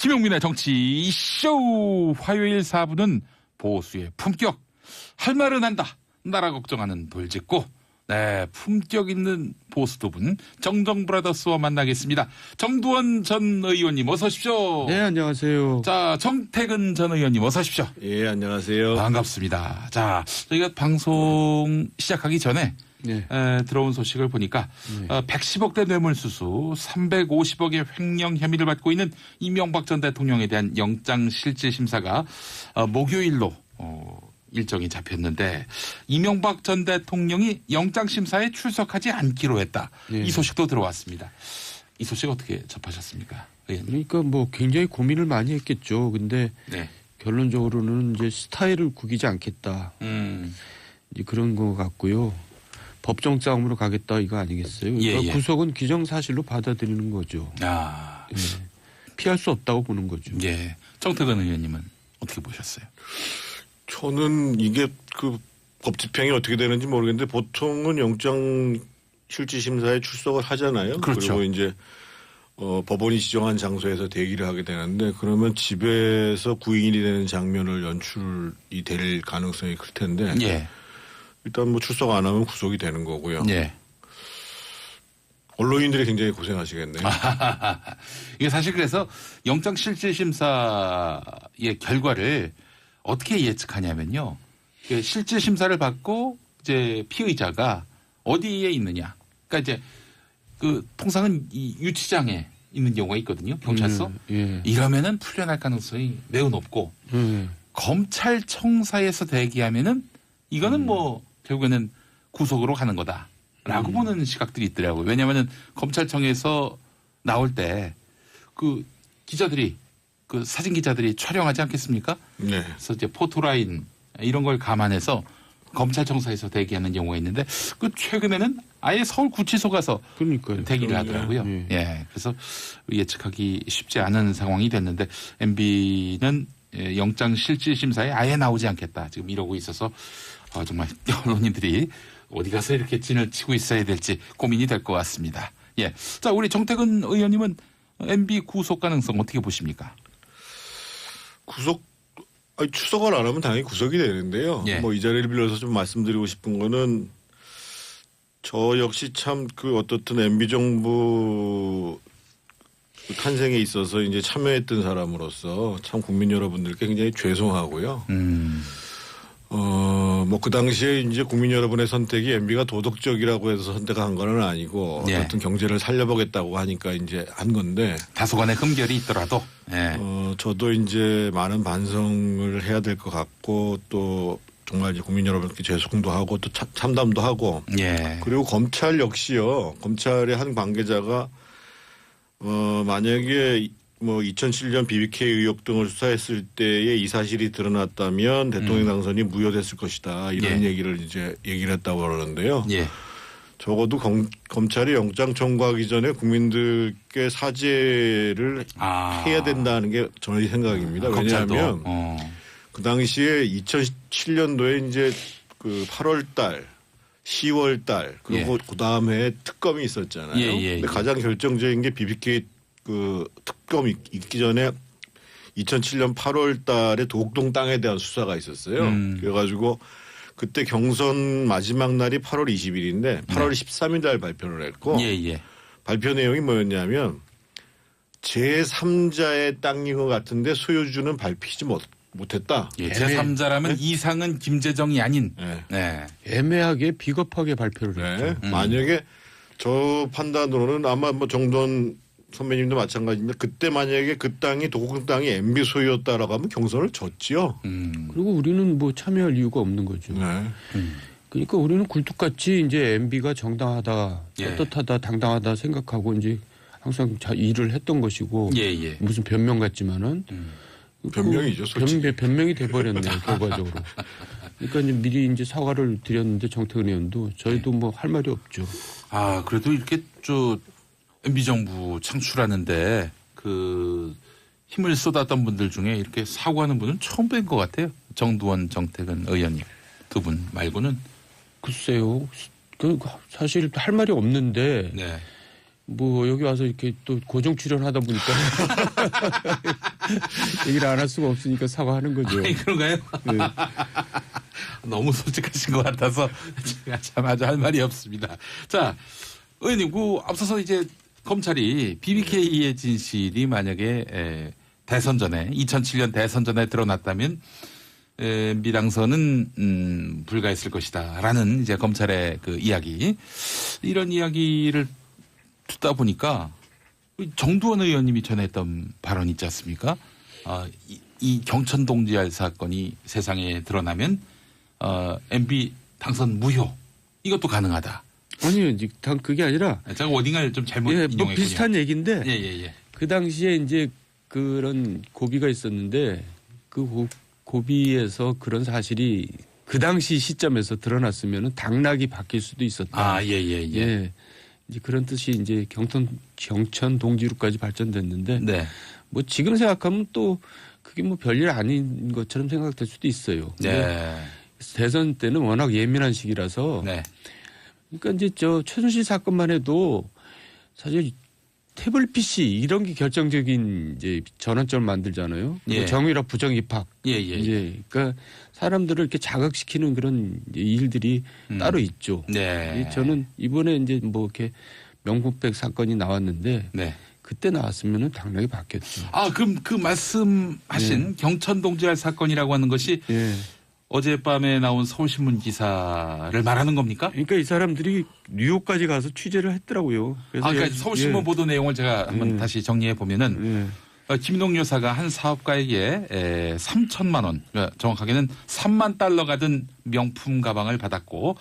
김용민의 정치쇼 화요일 4부는 보수의 품격. 할 말은 한다. 나라 걱정하는 돌직구. 네, 품격 있는 보수 두 분 정정브라더스와 만나겠습니다. 정두원 전 의원님 어서 오십시오. 네, 안녕하세요. 자, 정태근 전 의원님 어서 오십시오. 예, 안녕하세요. 반갑습니다. 자, 저희가 방송 시작하기 전에 들어온 소식을 보니까 110억대 뇌물수수 350억의 횡령 혐의를 받고 있는 이명박 전 대통령에 대한 영장실질심사가 목요일로 일정이 잡혔는데 이명박 전 대통령이 영장심사에 출석하지 않기로 했다. 이 소식도 들어왔습니다. 이 소식 어떻게 접하셨습니까? 의원님? 그러니까 뭐 굉장히 고민을 많이 했겠죠. 근데 결론적으로는 이제 스타일을 구기지 않겠다. 이제 그런 거 같고요. 법정 싸움으로 가겠다 이거 아니겠어요? 그러니까 구속은 기정사실로 받아들이는 거죠. 피할 수 없다고 보는 거죠. 예. 정태근 의원님은 어떻게 보셨어요? 저는 이게 그 법 집행이 어떻게 되는지 모르겠는데 보통은 영장 실질심사에 출석을 하잖아요. 그렇죠. 그리고 이제 법원이 지정한 장소에서 대기를 하게 되는데 그러면 집에서 구인이 되는 장면을 연출이 될 가능성이 클 텐데 일단 뭐 출석 안 하면 구속이 되는 거고요. 언론인들이 굉장히 고생하시겠네요. 이게 사실 그래서 영장실질심사의 결과를 어떻게 예측하냐면요. 실질심사를 받고 이제 피의자가 어디에 있느냐. 그러니까 이제 그 통상은 이 유치장에 있는 경우가 있거든요. 경찰서. 이러면은 풀려날 가능성이 매우 높고 검찰청사에서 대기하면은 이거는 뭐 결국에는 구속으로 가는 거다라고 보는 시각들이 있더라고요. 왜냐하면은 검찰청에서 나올 때 그 기자들이 그 사진 기자들이 촬영하지 않겠습니까? 그래서 이제 포토라인 이런 걸 감안해서 검찰청사에서 대기하는 경우가 있는데 그 최근에는 아예 서울구치소 가서 대기를 하더라고요. 그래서 예측하기 쉽지 않은 상황이 됐는데 MB는 영장실질심사에 아예 나오지 않겠다 지금 이러고 있어서 정말 언론인들이 어디 가서 이렇게 진을 치고 있어야 될지 고민이 될 것 같습니다. 자, 우리 정태근 의원님은 MB 구속 가능성 어떻게 보십니까? 추석을 안 하면 당연히 구속이 되는데요. 뭐 이 자리를 빌려서 좀 말씀드리고 싶은 거는 저 역시 참 그 어떻든 MB 정부 탄생에 있어서 이제 참여했던 사람으로서 참 국민 여러분들께 굉장히 죄송하고요. 뭐 그 당시에 이제 국민 여러분의 선택이 MB가 도덕적이라고 해서 선택한 건 아니고 어떤 경제를 살려보겠다고 하니까 이제 한 건데 다소간의 흠결이 있더라도 저도 이제 많은 반성을 해야 될 것 같고 또 정말 이제 국민 여러분께 죄송도 하고 또 참담도 하고 그리고 검찰 역시요. 검찰의 한 관계자가 만약에 뭐 2007년 BBK 의혹 등을 수사했을 때에 이 사실이 드러났다면 대통령 당선이 무효됐을 것이다. 이런 얘기를 했다고 그러는데요. 적어도 검찰이 영장 청구하기 전에 국민들께 사죄를 해야 된다는 게 저의 생각입니다. 왜냐하면 그 당시에 2007년도에 이제 그 8월 달 10월 달 그리고 그 다음 해에 특검이 있었잖아요. 근데 가장 결정적인 게 BBK 그 특검이 있기 전에 2007년 8월 달에 도곡동 땅에 대한 수사가 있었어요. 그래가지고 그때 경선 마지막 날이 8월 20일인데 8월 13일 날 발표를 했고 발표 내용이 뭐였냐면 제3자의 땅인 것 같은데 소유주는 밝히지 못했다. 제3자라면 이상은 김재정이 아닌. 애매하게 비겁하게 발표를 했죠. 만약에 저 판단으로는 아마 뭐 정돈 선배님도 마찬가지인데 그때 만약에 그 땅이 도곡동 땅이 MB 소유였다라고 하면 경선을 졌지요. 그리고 우리는 뭐 참여할 이유가 없는 거죠. 그러니까 우리는 굴뚝같이 이제 MB가 정당하다, 떳떳하다, 당당하다 생각하고 이제 항상 일을 했던 것이고 무슨 변명 같지만은 변명이죠, 솔직히. 변명이 돼버렸네요, 결과적으로. 그러니까 이제 미리 이제 사과를 드렸는데 정태근 의원도 저희도 뭐 할 말이 없죠. 그래도 이렇게 MB 정부 창출하는데 그 힘을 쏟았던 분들 중에 이렇게 사과하는 분은 처음 뵌 것 같아요. 정두원, 정태근 의원님 두 분 말고는. 글쎄요. 사실 할 말이 없는데 뭐 여기 와서 이렇게 또 고정 출연하다 보니까 얘기를 안 할 수가 없으니까 사과하는 거죠. 아니, 그런가요? 네. 너무 솔직하신 것 같아서 제가 참 아주 할 말이 없습니다. 자, 의원님, 앞서서 이제 검찰이 BBK의 진실이 만약에 대선 전에 2007년 대선 전에 드러났다면 미당선은 불가했을 것이다라는 이제 검찰의 그 이야기, 이런 이야기를 듣다 보니까 정두원 의원님이 전했던 발언 있지 않습니까? 이 경천 동지알 사건이 세상에 드러나면 MB 당선 무효, 이것도 가능하다. 아니요, 이제 그게 아니라 제가 워딩을 좀 잘못 인용했군요. 뭐 비슷한 얘기인데 예. 그 당시에 이제 그런 고비가 있었는데 그 고비에서 그런 사실이 그 당시 시점에서 드러났으면 당락이 바뀔 수도 있었다. 예. 이제 그런 뜻이 이제 경천 동지로까지 발전됐는데 네. 뭐 지금 생각하면 또 그게 뭐 별일 아닌 것처럼 생각될 수도 있어요. 네. 대선 때는 워낙 예민한 시기라서 네. 그러니까 이제 최순실 사건만 해도 사실 태블릿 PC 이런 게 결정적인 이제 전환점을 만들잖아요. 예. 정유라 부정 입학. 예. 이제 그러니까 사람들을 이렇게 자극시키는 그런 일들이 따로 있죠. 네. 저는 이번에 이제 뭐 이렇게 명품백 사건이 나왔는데 네. 그때 나왔으면은 당락이 바뀌었죠. 그럼 그 말씀하신 경천 동지알 사건이라고 하는 것이 예. 어젯밤에 나온 서울신문 기사를 말하는 겁니까? 그러니까 이 사람들이 뉴욕까지 가서 취재를 했더라고요. 그래서 그러니까 서울신문 보도 내용을 제가 한번 다시 정리해 보면은 김인옥 여사가 한 사업가에게 3천만 원, 정확하게는 3만 달러가 든 명품 가방을 받았고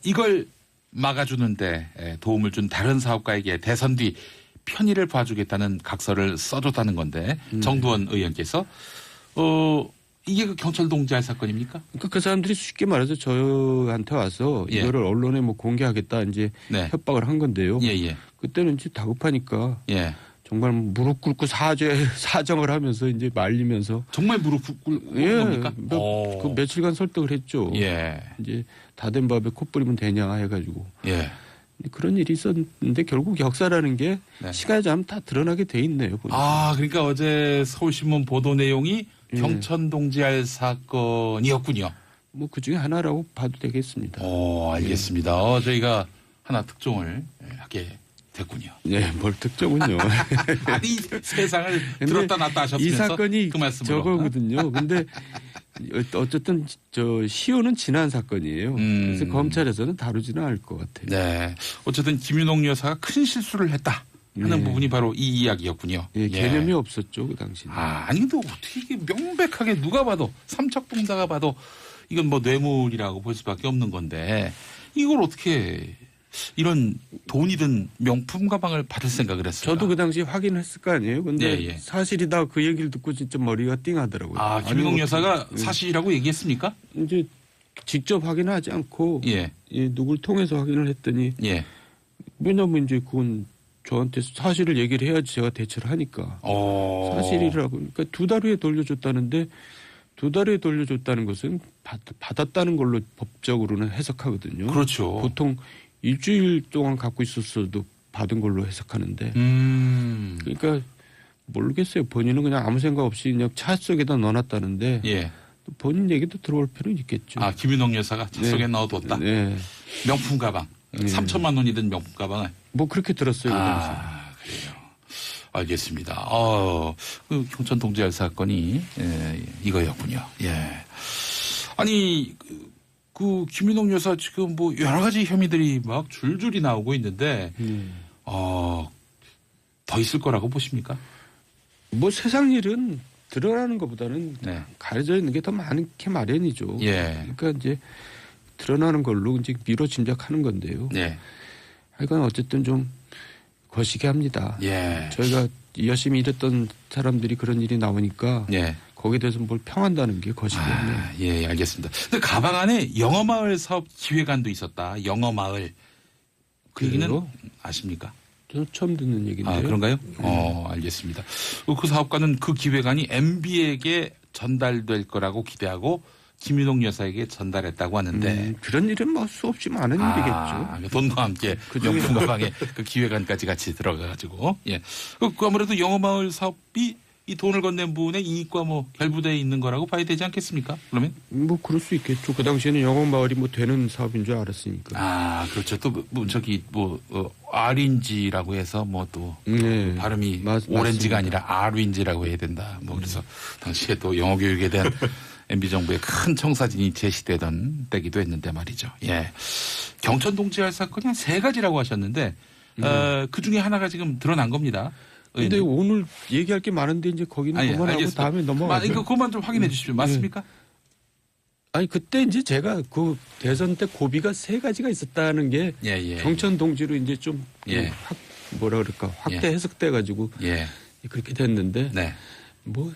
이걸 막아주는데 도움을 준 다른 사업가에게 대선 뒤 편의를 봐주겠다는 각서를 써줬다는 건데 정두원 의원께서 이게 그 경찰 동지알 사건입니까? 그러니까 그 사람들이 쉽게 말해서 저한테 와서 이거를 언론에 뭐 공개하겠다 이제 협박을 한 건데요. 그때는 이제 다급하니까 정말 무릎 꿇고 사정을 하면서 이제 말리면서 정말 무릎 꿇고 겁니까? 그 며칠간 설득을 했죠. 이제 다 된 밥에 코 뿌리면 되냐 해가지고. 그런 일이 있었는데 결국 역사라는 게 시간이 지나면 다 드러나게 돼 있네요. 보니까. 그러니까 어제 서울신문 보도 내용이 경천 동지알 사건이었군요. 뭐 그중에 하나라고 봐도 되겠습니다. 알겠습니다. 저희가 하나 특종을 하게 됐군요. 네, 뭘 특종은요. 아니 세상을 들었다 놨다 하셨으면서 이 사건이 그 말씀으로. 저거거든요. 근데 어쨌든 시효는 지난 사건이에요. 그래서 검찰에서는 다루지는 않을 것 같아요. 네, 어쨌든 김윤옥 여사가 큰 실수를 했다 하는 부분이 바로 이 이야기였군요. 개념이 없었죠 그 당시는. 아니 근데 어떻게 이게 명백하게 누가 봐도 삼척동자가 봐도 이건 뭐 뇌물이라고 볼 수밖에 없는 건데 이걸 어떻게 이런 돈이 든 명품 가방을 받을 생각을 했을까? 저도 그 당시에 확인했을 거 아니에요. 근데 사실이다 그 얘기를 듣고 진짜 머리가 띵하더라고요. 김인옥 여사가 사실이라고 얘기했습니까? 이제 직접 확인하지 않고 누굴 통해서 확인을 했더니 왜냐면 이제 그건 저한테 사실을 얘기를 해야지 제가 대처를 하니까 사실이라고. 그러니까 2달 후에 돌려줬다는데 2달 후에 돌려줬다는 것은 받았다는 걸로 법적으로는 해석하거든요. 그렇죠. 보통 일주일 동안 갖고 있었어도 받은 걸로 해석하는데 그러니까 모르겠어요. 본인은 그냥 아무 생각 없이 그냥 차 속에다 넣어놨다는데 본인 얘기도 들어볼 필요는 있겠죠. 김윤옥 여사가 차 속에 넣어뒀다. 명품 가방. 3천만 원이 든 명품 가방을. 뭐 그렇게 들었어요. 그래요. 알겠습니다. 그 경천 동지알 사건이 이거였군요. 아니 그 김인옥 여사 지금 뭐 여러 가지 혐의들이 막 줄줄이 나오고 있는데 더 있을 거라고 보십니까? 뭐 세상 일은 드러나는 것보다는 가려져 있는 게 더 많게 마련이죠. 그러니까 이제 드러나는 걸로 이제 미뤄 짐작하는 건데요. 하여간 어쨌든 좀 거시기 합니다. 저희가 열심히 일했던 사람들이 그런 일이 나오니까 거기에 대해서 뭘 평한다는 게 거시기하네요. 알겠습니다. 근데 가방 안에 영어마을 사업 기획안도 있었다. 영어마을. 그 얘기는 아십니까? 저 처음 듣는 얘기인데요. 그런가요? 알겠습니다. 그 사업가는 그 기획안이 MB에게 전달될 거라고 기대하고 김윤옥 여사에게 전달했다고 하는데 그런 일은 뭐 수없이 많은 일이겠죠. 돈과 함께 명품 가방에 그 기획안까지 같이 들어가가지고 예. 그 아무래도 영어마을 사업이 이 돈을 건넨 부분에 이익과 뭐 결부되어 있는 거라고 봐야 되지 않겠습니까? 그러면 뭐 그럴 수 있겠죠. 그 당시에는 영어마을이 뭐 되는 사업인 줄 알았으니까. 그렇죠. 또 뭐 저기 뭐 아린지라고 해서 뭐 또 발음이 오렌지가 맞습니다. 아니라 아린지라고 해야 된다. 뭐 그래서 당시에 또 영어 교육에 대한 MB 정부의 큰 청사진이 제시되던 때기도 했는데 말이죠. 예. 경천 동지할 사건이 한 3가지라고 하셨는데 그 중에 하나가 지금 드러난 겁니다. 근데 오늘 얘기할 게 많은데 이제 거기는 그만하고 알겠습니다. 다음에 넘어가죠. 그것만 좀 확인해 주십시오. 맞습니까? 아니 그때 이제 제가 그 대선 때 고비가 3가지가 있었다는 게 경천 동지로 이제 좀 뭐라 그럴까 확대 해석돼 가지고 그렇게 됐는데 뭐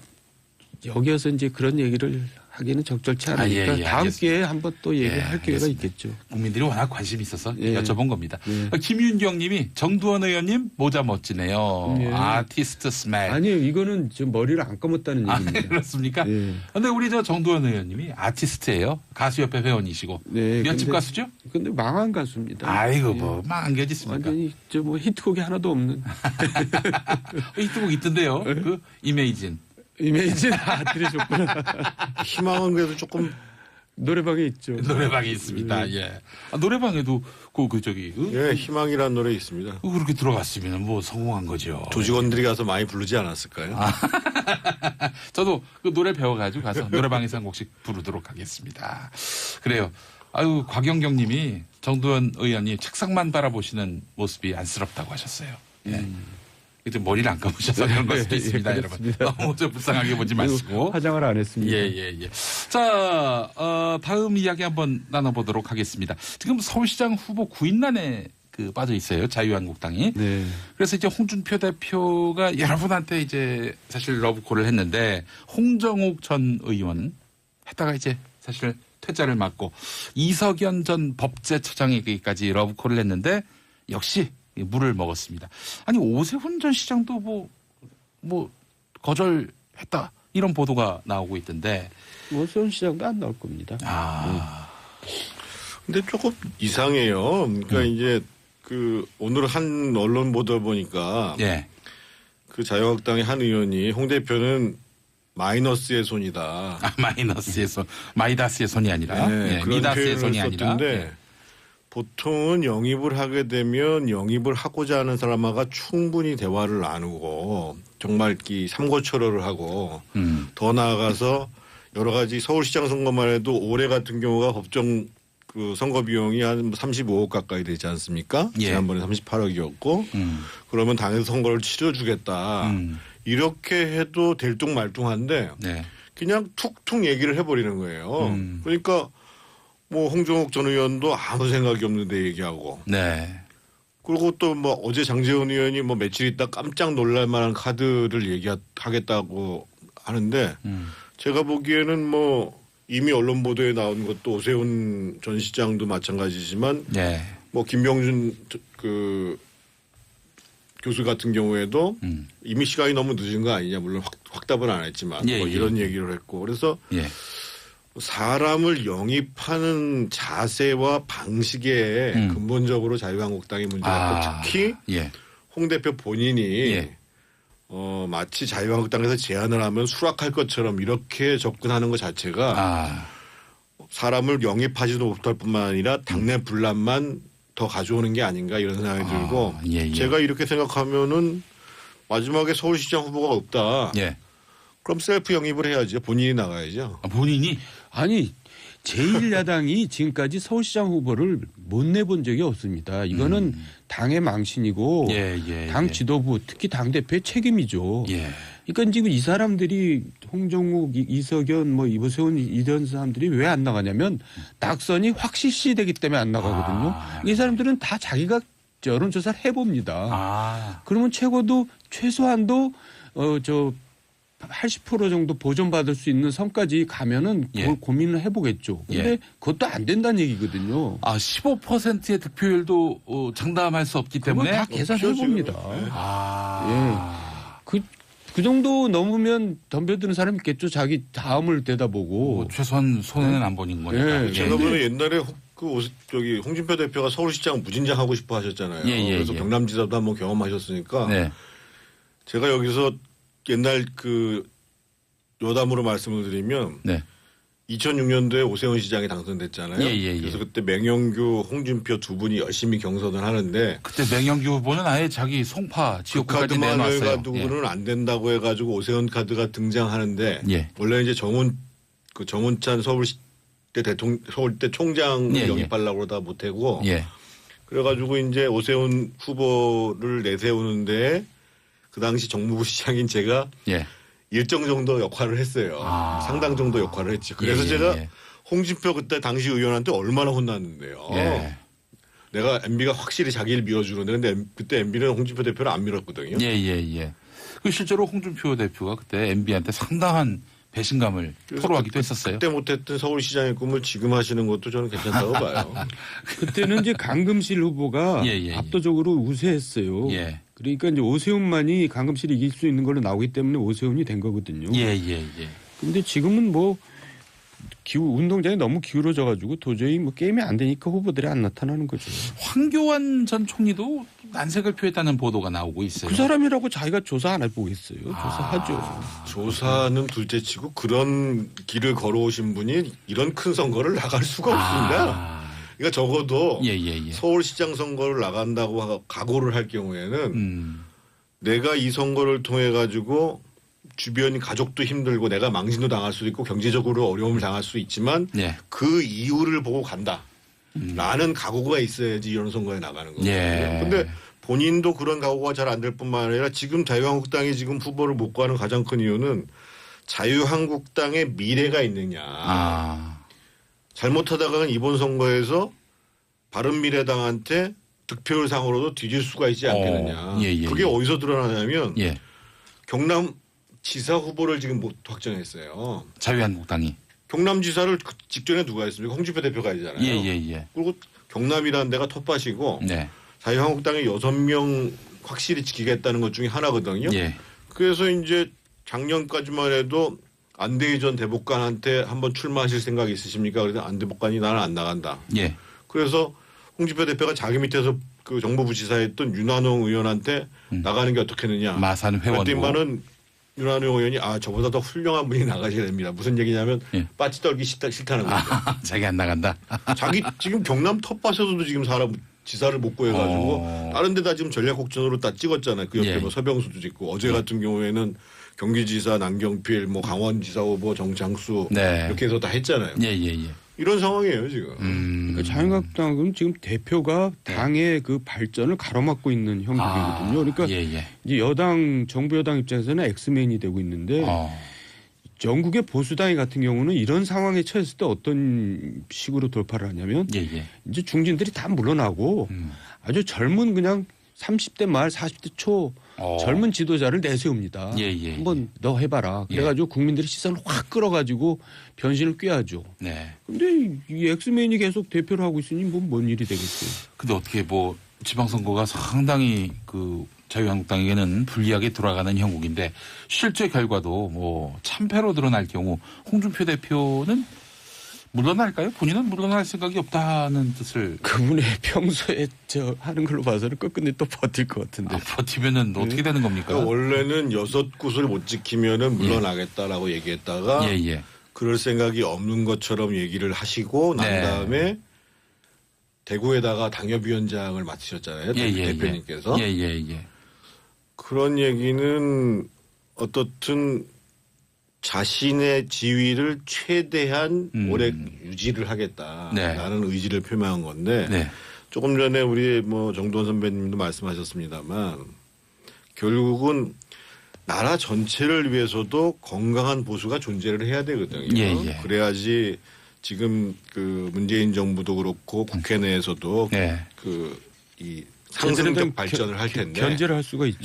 여기에서 이제 그런 얘기를 하기는 적절치 않으니까 다음 기회에 한번 또 얘기할 기회가 있겠죠. 국민들이 워낙 관심이 있어서 여쭤본 겁니다. 김윤경 님이 정두원 의원님 모자 멋지네요. 아티스트 스멜. 아니요. 이거는 지금 머리를 안 감았다는 얘기입니다. 그렇습니까? 그런데 우리 저 정두원 의원님이 아티스트예요. 가수협회 회원이시고. 몇 집 가수죠? 근데 망한 가수입니다. 아이고 뭐 망한 게 어디 있습니까? 완전히 저 뭐 히트곡이 하나도 없는. 히트곡 있던데요. 그 이메이진. 들으셨구나. 희망은 그래도 조금 노래방에 있죠. 노래방에 있습니다. 예. 노래방에도 희망이라는 노래 있습니다. 그렇게 들어갔으면 뭐 성공한 거죠. 조직원들이 가서 많이 부르지 않았을까요? 저도 그 노래 배워가지고 가서 노래방에서 한 곡씩 부르도록 하겠습니다. 그래요. 아유 곽영경 님이 정두원 의원님 책상만 바라보시는 모습이 안쓰럽다고 하셨어요. 예. 좀 머리를 안 감으셔서 그런 걸 수도 있습니다, 여러분. 너무 좀 불쌍하게 보지 마시고. 화장을 안 했습니다. 자, 다음 이야기 한번 나눠보도록 하겠습니다. 지금 서울시장 후보 구인난에 빠져 있어요, 자유한국당이. 그래서 이제 홍준표 대표가 여러분한테 이제 사실 러브콜을 했는데 홍정욱 전 의원 했다가 이제 사실 퇴짜를 맞고 이석연 전 법제처장에게까지 러브콜을 했는데 역시 물을 먹었습니다. 아니 오세훈 전 시장도 뭐 거절했다 이런 보도가 나오고 있던데 오세훈 시장도 안 나올 겁니다. 근데 조금 이상해요. 그러니까 이제 오늘 한 언론 보도 보니까 그 자유한국당의 한 의원이 홍 대표는 마이너스의 손이다. 마이너스의 손, 마이다스의 손이 아니라 미다스의 손이 아니라. 보통은 영입을 하게 되면 영입을 하고자 하는 사람하고 충분히 대화를 나누고 정말 삼고초려를 하고 더 나아가서 여러 가지 서울시장 선거만 해도 올해 같은 경우가 법정 선거 비용이 한 35억 가까이 되지 않습니까? 지난번에 38억이었고 그러면 당에서 선거를 치러주겠다. 이렇게 해도 될뚱말뚱한데 그냥 툭툭 얘기를 해버리는 거예요. 그러니까 뭐 홍정욱 전 의원도 아무 생각이 없는데 얘기하고. 그리고 또 뭐 어제 장제원 의원이 뭐 며칠 있다 깜짝 놀랄 만한 카드를 얘기하겠다고 하는데 제가 보기에는 뭐 이미 언론 보도에 나온 것도 오세훈 전 시장도 마찬가지지만 뭐 김병준 교수 같은 경우에도 이미 시간이 너무 늦은 거 아니냐 물론 확답은 안 했지만 뭐 이런 얘기를 했고 그래서 사람을 영입하는 자세와 방식에 근본적으로 자유한국당의 문제가 특히 홍 대표 본인이 마치 자유한국당에서 제안을 하면 수락할 것처럼 이렇게 접근하는 것 자체가 사람을 영입하지도 못할 뿐만 아니라 당내 분란만 더 가져오는 게 아닌가 이런 생각이 들고 제가 이렇게 생각하면은 마지막에 서울시장 후보가 없다. 그럼 셀프 영입을 해야죠. 본인이 나가야죠. 본인이? 아니 제1야당이 지금까지 서울시장 후보를 못 내본 적이 없습니다. 이거는 당의 망신이고 당 지도부 특히 당대표의 책임이죠. 그러니까 지금 이 사람들이 홍정욱, 이석연, 뭐 이보세훈 이런 사람들이 왜 안 나가냐면 낙선이 확실시되기 때문에 안 나가거든요. 이 사람들은 다 자기가 여론조사를 해봅니다. 그러면 최소한도 80% 정도 보존받을 수 있는 선까지 가면은 그걸 고민을 해보겠죠. 근데 그것도 안 된다는 얘기거든요. 15%의 득표율도 장담할 수 없기 때문에 다 계산해봅니다. 그 정도 넘으면 덤벼드는 사람이 있겠죠. 자기 다음을 대다보고. 뭐 최소한 손해는 안 보는 거니까. 네. 제가 보면 옛날에 저기 홍준표 대표가 서울시장 무진장 하고 싶어 하셨잖아요. 그래서 경남지사도 한번 경험하셨으니까 네. 제가 여기서 옛날 그 여담으로 말씀을 드리면 네. 2006년도에 오세훈 시장이 당선됐잖아요. 그래서 그때 맹영규, 홍준표 두 분이 열심히 경선을 하는데 그때 맹영규 후보는 아예 자기 송파 지역구까지 카드만 내놨어요. 해가지고는 안 된다고 해가지고 오세훈 카드가 등장하는데 원래 이제 정운찬 서울대 총장을 영입하려고 그러다 못하고 그래가지고 이제 오세훈 후보를 내세우는데 그 당시 정무부 시장인 제가 일정 정도 역할을 했어요. 상당 정도 역할을 했지. 그래서 제가 홍준표 그때 당시 의원한테 얼마나 혼났는데요. 내가 MB가 확실히 자기를 밀어주는데 근데 그때 MB는 홍준표 대표를 안 밀었거든요. 그 실제로 홍준표 대표가 그때 MB한테 상당한 배신감을 토로하기도 했었어요. 그때 못했던 서울시장의 꿈을 지금 하시는 것도 저는 괜찮다고 봐요. 그때는 이제 강금실 후보가 압도적으로 우세했어요. 그러니까 이제 오세훈만이 강금실을 이길 수 있는 걸로 나오기 때문에 오세훈이 된 거거든요. 근데 지금은 뭐 운동장이 너무 기울어져가지고 도저히 뭐 게임이 안 되니까 후보들이 안 나타나는 거죠. 황교안 전 총리도 난색을 표했다는 보도가 나오고 있어요. 그 사람이라고 자기가 조사 안 해보겠어요. 조사하죠. 조사는 둘째치고 그런 길을 걸어오신 분이 이런 큰 선거를 나갈 수가 없습니다. 그러니까 적어도 서울시장 선거를 나간다고 각오를 할 경우에는 내가 이 선거를 통해 가지고 주변 가족도 힘들고 내가 망신도 당할 수도 있고 경제적으로 어려움을 당할 수 있지만 그 이유를 보고 간다. 라는 각오가 있어야지 이런 선거에 나가는 거거든요. 근데 본인도 그런 각오가 잘 안 될 뿐만 아니라 지금 자유한국당이 지금 후보를 못 가는 가장 큰 이유는 자유한국당의 미래가 있느냐. 잘못하다가는 이번 선거에서 바른미래당한테 득표율상으로도 뒤질 수가 있지 않겠느냐. 그게 어디서 드러나냐면 경남 지사 후보를 지금 못 확정했어요. 자유한국당이. 경남지사를 그 직전에 누가 했습니까? 홍준표 대표가 있잖아요. 그리고 경남이라는 데가 텃밭이고 자유한국당에 6명 확실히 지키겠다는 것 중에 하나거든요. 그래서 이제 작년까지만 해도 안대희 전 대법관한테 한번 출마하실 생각이 있으십니까? 그래서 안 대법관이 나는 안 나간다. 그래서 홍준표 대표가 자기 밑에서 그 정부부 지사였던 윤한홍 의원한테 나가는 게 어떻겠느냐. 마산 회원으로. 그랬더니만은 윤한홍 의원이 저보다 더 훌륭한 분이 나가셔야 됩니다. 무슨 얘기냐면 빠치 떨기 싫다는 거죠. 자기 안 나간다. 자기 지금 경남 텃밭에서도 지금 지사를 못 구해가지고 다른 데다 지금 전략국전으로 다 찍었잖아요. 그 옆에 뭐 서병수도 찍고 어제 같은 경우에는 경기지사 남경필 뭐 강원지사 후보 정창수 이렇게 해서 다 했잖아요. 이런 상황이에요 지금. 그러니까 자유한국당은 지금 대표가 당의 그 발전을 가로막고 있는 형국이거든요. 그러니까 이제 정부 여당 입장에서는 엑스맨이 되고 있는데 영국의 보수당이 같은 경우는 이런 상황에 처했을 때 어떤 식으로 돌파를 하냐면 이제 중진들이 다 물러나고 아주 젊은 그냥 30대 말 40대 초 젊은 지도자를 내세웁니다. 한번 너 해봐라. 그래가지고 국민들이 시선을 확 끌어가지고 변신을 꾀하죠. 근데 이 엑스맨이 계속 대표를 하고 있으니 뭔 일이 되겠어요. 근데 어떻게 뭐 지방선거가 상당히 그 자유한국당에게는 불리하게 돌아가는 형국인데 실제 결과도 뭐 참패로 드러날 경우 홍준표 대표는 물러날까요? 본인은 물러날 생각이 없다는 뜻을. 그분의 평소에 하는 걸로 봐서는 끝끝내 또 버틸 것 같은데. 버티면은 어떻게 되는 겁니까? 그러니까 원래는 6곳을 못 지키면은 물러나겠다라고 얘기했다가 그럴 생각이 없는 것처럼 얘기를 하시고 난 다음에 대구에다가 당협위원장을 맡으셨잖아요. 대표님께서. 그런 얘기는 어떻든 자신의 지위를 최대한 오래 유지를 하겠다라는 의지를 표명한 건데 조금 전에 우리 뭐 정도원 선배님도 말씀하셨습니다만 결국은 나라 전체를 위해서도 건강한 보수가 존재를 해야 되거든요. 그래야지 지금 그 문재인 정부도 그렇고 국회 내에서도 그 이 상승적 발전을 할 텐데 견제를 할 수가 있죠.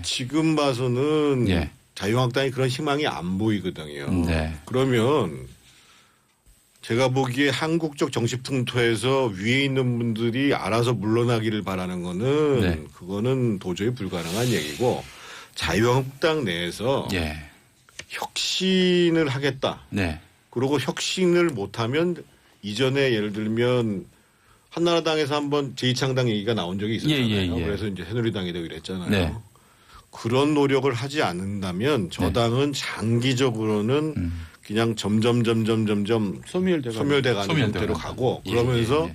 지금 봐서는 자유한국당이 그런 희망이 안 보이거든요. 그러면 제가 보기에 한국적 정치 풍토에서 위에 있는 분들이 알아서 물러나기를 바라는 거는 그거는 도저히 불가능한 얘기고 자유한국당 내에서 예. 혁신을 하겠다. 네. 그리고 혁신을 못하면 이전에 예를 들면 한나라당에서 한번 제2창당 얘기가 나온 적이 있었잖아요. 그래서 이제 새누리당이 되고 이랬잖아요. 네. 그런 노력을 하지 않는다면 저 당은 장기적으로는 그냥 점점 소멸돼가는 형태로 가고 그러면서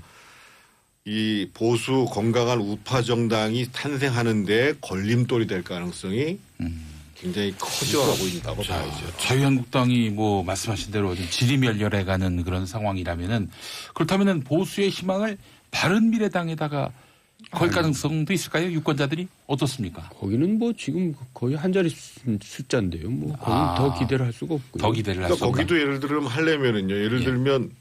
이 보수 건강한 우파 정당이 탄생하는 데 걸림돌이 될 가능성이 굉장히 커져가고 있다고 봐야죠. 자유한국당이 뭐 말씀하신 대로 좀 지리멸렬해가는 그런 상황이라면은 그렇다면은 보수의 희망을 바른미래당에다가 걸 가능성도 있을까요? 유권자들이 어떻습니까? 거기는 뭐 지금 거의 한 자리 숫자인데요. 뭐 거기 더 기대를 할 수가 없고요. 더 기대를 할 수가 없다. 거기도 예를 들면 하려면은요. 예를 들면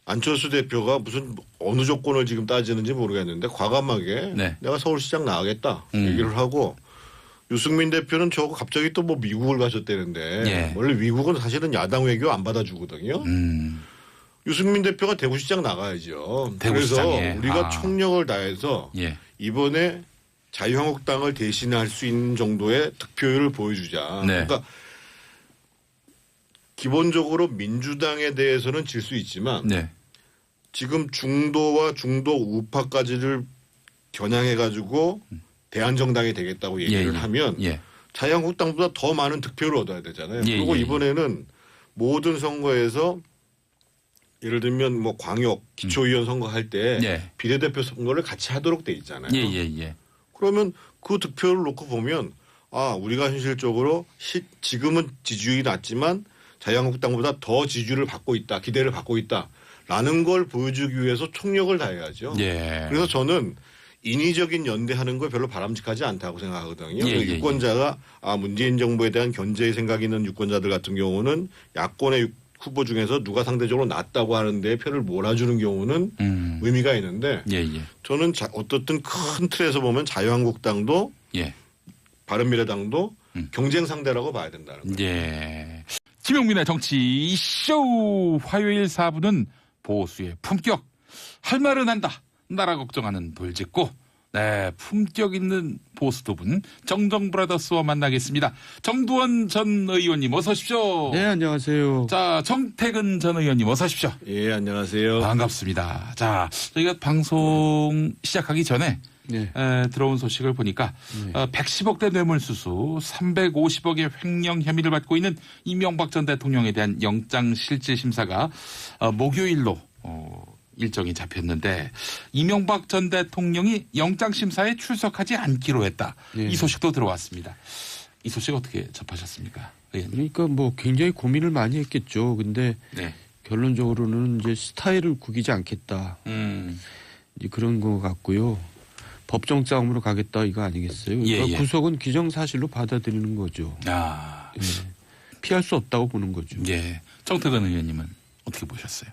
안철수 대표가 무슨 어느 조건을 지금 따지는지 모르겠는데 과감하게 내가 서울시장 나가겠다 얘기를 하고 유승민 대표는 저거 갑자기 또 뭐 미국을 가셨다는데 원래 미국은 사실은 야당 외교 안 받아주거든요. 유승민 대표가 대구시장 나가야죠. 그래서 우리가 총력을 다해서 이번에 자유한국당을 대신할 수 있는 정도의 득표율을 보여주자. 그러니까 기본적으로 민주당에 대해서는 질 수 있지만 지금 중도와 중도 우파까지를 겨냥해 가지고 대한정당이 되겠다고 얘기를 하면 자유한국당보다 더 많은 득표를 얻어야 되잖아요. 그리고 이번에는 모든 선거에서 예를 들면 뭐 광역 기초의원 선거할 때 비례대표 선거를 같이 하도록 돼 있잖아요. 그러면 그 득표를 놓고 보면 아 우리가 현실적으로 지금은 지지율이 낮지만 자유한국당보다 더 지지율을 받고 있다. 기대를 받고 있다라는 걸 보여주기 위해서 총력을 다해야죠. 그래서 저는 인위적인 연대하는 걸 별로 바람직하지 않다고 생각하거든요. 유권자가 문재인 정부에 대한 견제의 생각이 있는 유권자들 같은 경우는 야권의 후보 중에서 누가 상대적으로 낫다고 하는데 표를 몰아주는 경우는 의미가 있는데 저는 어떻든 큰 틀에서 보면 자유한국당도 바른미래당도 경쟁 상대라고 봐야 된다는 거예요. 김용민의 정치 쇼 화요일 4부는 보수의 품격 할 말은 한다. 나라 걱정하는 돌직구 품격 있는 보수 두 분 정정브라더스와 만나겠습니다. 정두원 전 의원님 어서 오십시오. 네 안녕하세요. 자 정태근 전 의원님 어서 오십시오. 예 안녕하세요. 반갑습니다. 자 저희가 방송 시작하기 전에 들어온 소식을 보니까 110억대 뇌물수수 350억의 횡령 혐의를 받고 있는 이명박 전 대통령에 대한 영장실질심사가 목요일로 일정이 잡혔는데 이명박 전 대통령이 영장심사에 출석하지 않기로 했다. 이 소식도 들어왔습니다. 이 소식 어떻게 접하셨습니까? 의원님? 그러니까 뭐 굉장히 고민을 많이 했겠죠. 근데 결론적으로는 이제 스타일을 구기지 않겠다. 이제 그런 거 같고요. 법정 싸움으로 가겠다 이거 아니겠어요? 그러니까 구속은 기정사실로 받아들이는 거죠. 피할 수 없다고 보는 거죠. 정태근 의원님은 어떻게 보셨어요?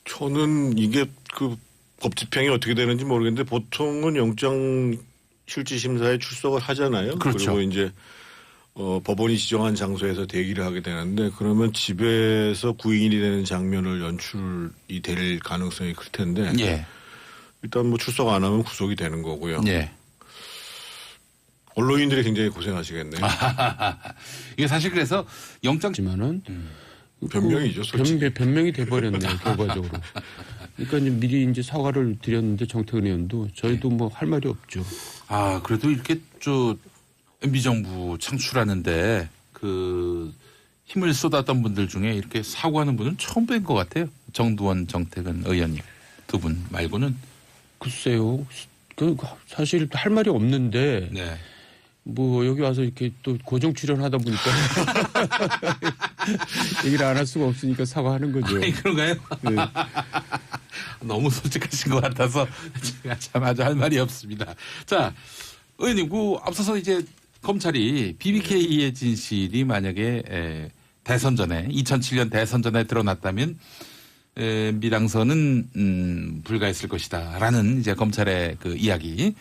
저는 이게 그 법 집행이 어떻게 되는지 모르겠는데 보통은 영장 실질심사에 출석을 하잖아요. 그렇죠. 그리고 이제 법원이 지정한 장소에서 대기를 하게 되는데 그러면 집에서 구인이 되는 장면을 연출이 될 가능성이 클 텐데 일단 뭐 출석 안 하면 구속이 되는 거고요. 언론인들이 굉장히 고생하시겠네요. 이게 사실 그래서 영장지만은 변명이죠, 솔직히. 변명이 돼버렸네요, 결과적으로. 그러니까 이제 미리 이제 사과를 드렸는데 정태근 의원도 저희도 뭐 할 말이 없죠. 그래도 이렇게 MB 정부 창출하는데 그 힘을 쏟았던 분들 중에 이렇게 사과하는 분은 처음 뵌 것 같아요. 정두원, 정태근 의원님 두 분 말고는. 글쎄요. 사실 할 말이 없는데. 뭐 여기 와서 이렇게 또 고정 출연하다 보니까 얘기를 안 할 수가 없으니까 사과하는 거죠. 그런가요? 너무 솔직하신 것 같아서 제가 참 아주 할 말이 없습니다. 자, 의원님, 앞서서 이제 검찰이 BBK의 진실이 만약에 대선 전에 2007년 대선 전에 드러났다면 미당선은 불가했을 것이다라는 이제 검찰의 그 이야기,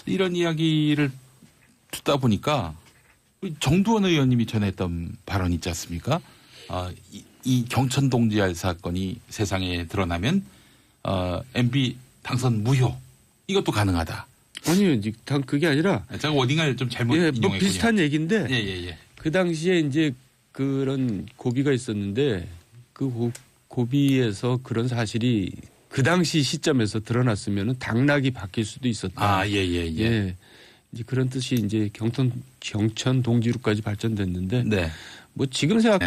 이런 이야기를 듣다 보니까 정두원 의원님이 전했던 발언 있지 않습니까? 이 경천동지알 사건이 세상에 드러나면 MB 당선 무효, 이것도 가능하다. 아니요, 단 그게 아니라 제가 워딩을 좀 잘못 뭐 인용했군요. 비슷한 얘기인데 예. 그 당시에 이제 그런 고비가 있었는데 그 고비에서 그런 사실이 그 당시 시점에서 드러났으면 당락이 바뀔 수도 있었다. 예. 이제 그런 뜻이 이제 경천 동지루까지 발전됐는데 네. 뭐 지금 생각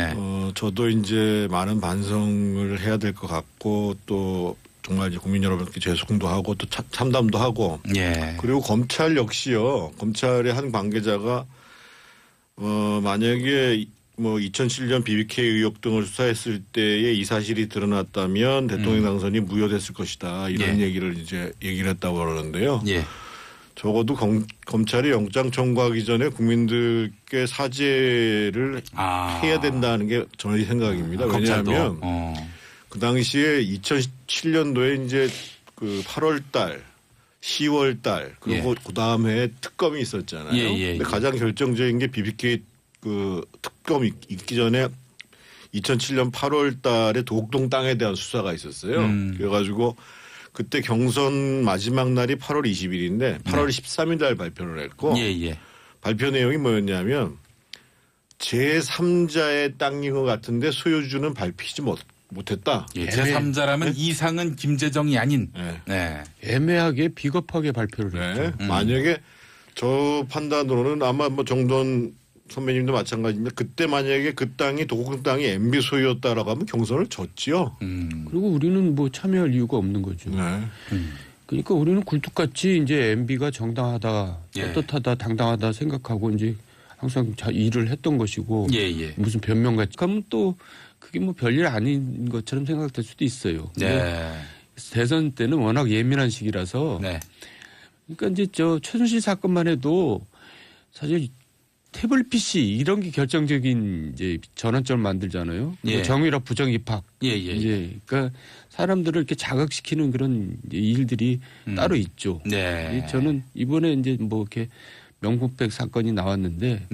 저도 이제 많은 반성을 해야 될 것 같고 또 정말 이제 국민 여러분께 죄송도 하고 또 참담도 하고 그리고 검찰 역시요. 검찰의 한 관계자가 만약에 뭐 2007년 BBK 의혹 등을 수사했을 때에 이 사실이 드러났다면 대통령 당선이 무효됐을 것이다. 이런 얘기를 했다고 그러는데요. 적어도 검찰이 영장 청구하기 전에 국민들께 사죄를 해야 된다는 게 저의 생각입니다. 왜냐하면 그 당시에 2007년도에 이제 그 8월 달, 10월 달 그리고 그 다음 해에 특검이 있었잖아요. 근데 가장 결정적인 게 BBK 그 특검이 있기 전에 2007년 8월 달에 도곡동 땅에 대한 수사가 있었어요. 그래가지고 그때 경선 마지막 날이 8월 20일인데 8월 13일 날 발표를 했고 발표 내용이 뭐였냐면 제3자의 땅인 것 같은데 소유주는 밝히지 못했다. 제3자라면 이상은 김재정이 아닌. 애매하게 비겁하게 발표를 했죠. 만약에 저 판단으로는 아마 뭐 정돈 선배님도 마찬가지인데 그때 만약에 그 땅이 도곡동 땅이 MB 소유였다라고 하면 경선을 졌지요. 그리고 우리는 뭐 참여할 이유가 없는 거죠. 그러니까 우리는 굴뚝같이 이제 MB가 정당하다, 떳떳하다, 당당하다 생각하고 이제 항상 일을 했던 것이고 무슨 변명같이 하면 또 그게 뭐 별일 아닌 것처럼 생각될 수도 있어요. 대선 때는 워낙 예민한 시기라서 그러니까 이제 저 최순실 사건만 해도 사실 태블릿 PC 이런 게 결정적인 이제 전환점을 만들잖아요. 정유라 부정 입학. 이제 그러니까 사람들을 이렇게 자극시키는 그런 일들이 따로 있죠. 저는 이번에 이제 뭐 이렇게 명품백 사건이 나왔는데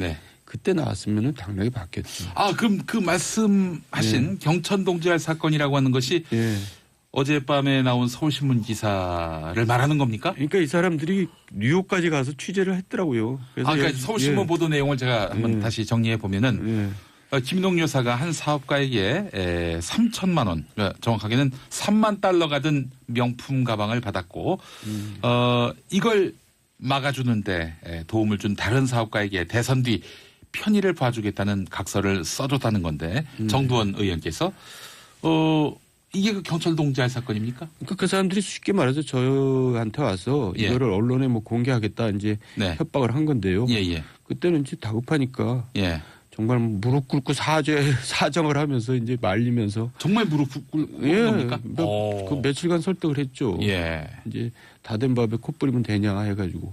그때 나왔으면은 당락이 바뀌었죠. 그럼 그 말씀하신 경천 동지알 사건이라고 하는 것이 어젯밤에 나온 서울신문 기사를 말하는 겁니까? 그러니까 이 사람들이 뉴욕까지 가서 취재를 했더라고요. 그래서 그러니까 서울신문 보도 내용을 제가 한번 다시 정리해 보면은 김동 여사가 한 사업가에게 3천만 원, 정확하게는 3만 달러가 든 명품 가방을 받았고 이걸 막아주는데 도움을 준 다른 사업가에게 대선 뒤 편의를 봐주겠다는 각서를 써줬다는 건데 정두원 의원께서 이게 그 경찰 동지알 사건입니까? 그러니까 그 사람들이 쉽게 말해서 저한테 와서 이거를 언론에 뭐 공개하겠다 이제 협박을 한 건데요. 그때는 이제 다급하니까 정말 무릎 꿇고 사정을 하면서 이제 말리면서 정말 무릎 꿇고 겁니까? 그 며칠간 설득을 했죠. 이제 다 된 밥에 코 뿌리면 되냐 해가지고.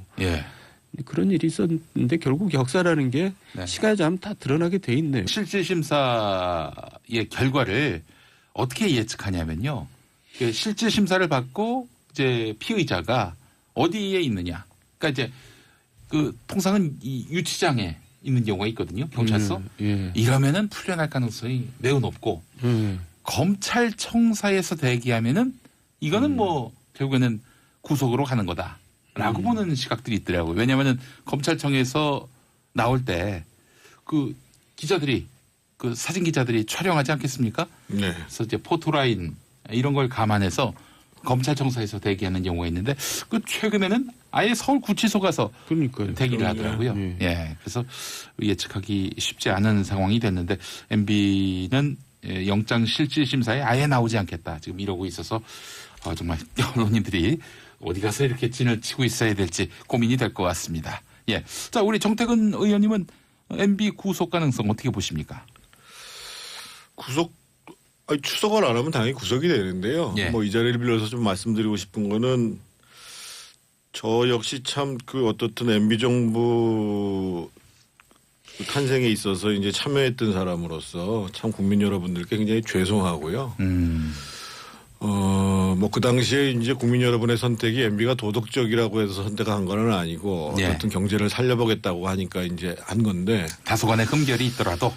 그런 일이 있었는데 결국 역사라는 게 시간이 지나면 다 드러나게 돼 있네요. 실질 심사의 결과를 어떻게 예측하냐면요. 실질 심사를 받고 이제 피의자가 어디에 있느냐. 그러니까 이제 그 통상은 이 유치장에 있는 경우가 있거든요. 경찰서. 이러면은 풀려날 가능성이 매우 높고 검찰청사에서 대기하면은 이거는 뭐 결국에는 구속으로 가는 거다라고 보는 시각들이 있더라고요. 왜냐하면은 검찰청에서 나올 때 그 기자들이 그 사진 기자들이 촬영하지 않겠습니까? 그래서 이제 포토라인 이런 걸 감안해서 검찰청사에서 대기하는 경우가 있는데 그 최근에는 아예 서울 구치소 가서 대기를 하더라고요. 그래서 예측하기 쉽지 않은 상황이 됐는데 MB는 영장 실질 심사에 아예 나오지 않겠다 지금 이러고 있어서 정말 언론인들이 어디 가서 이렇게 진을 치고 있어야 될지 고민이 될 것 같습니다. 자, 우리 정태근 의원님은 MB 구속 가능성 어떻게 보십니까? 추석을 안 하면 당연히 구속이 되는데요. 뭐 이 자리를 빌려서 좀 말씀드리고 싶은 거는 저 역시 참 그 어떻든 MB 정부 탄생에 있어서 이제 참여했던 사람으로서 참 국민 여러분들께 굉장히 죄송하고요. 뭐 그 당시에 이제 국민 여러분의 선택이 MB가 도덕적이라고 해서 선택한 건 아니고 어떤 경제를 살려보겠다고 하니까 이제 한 건데 다소간의 흠결이 있더라도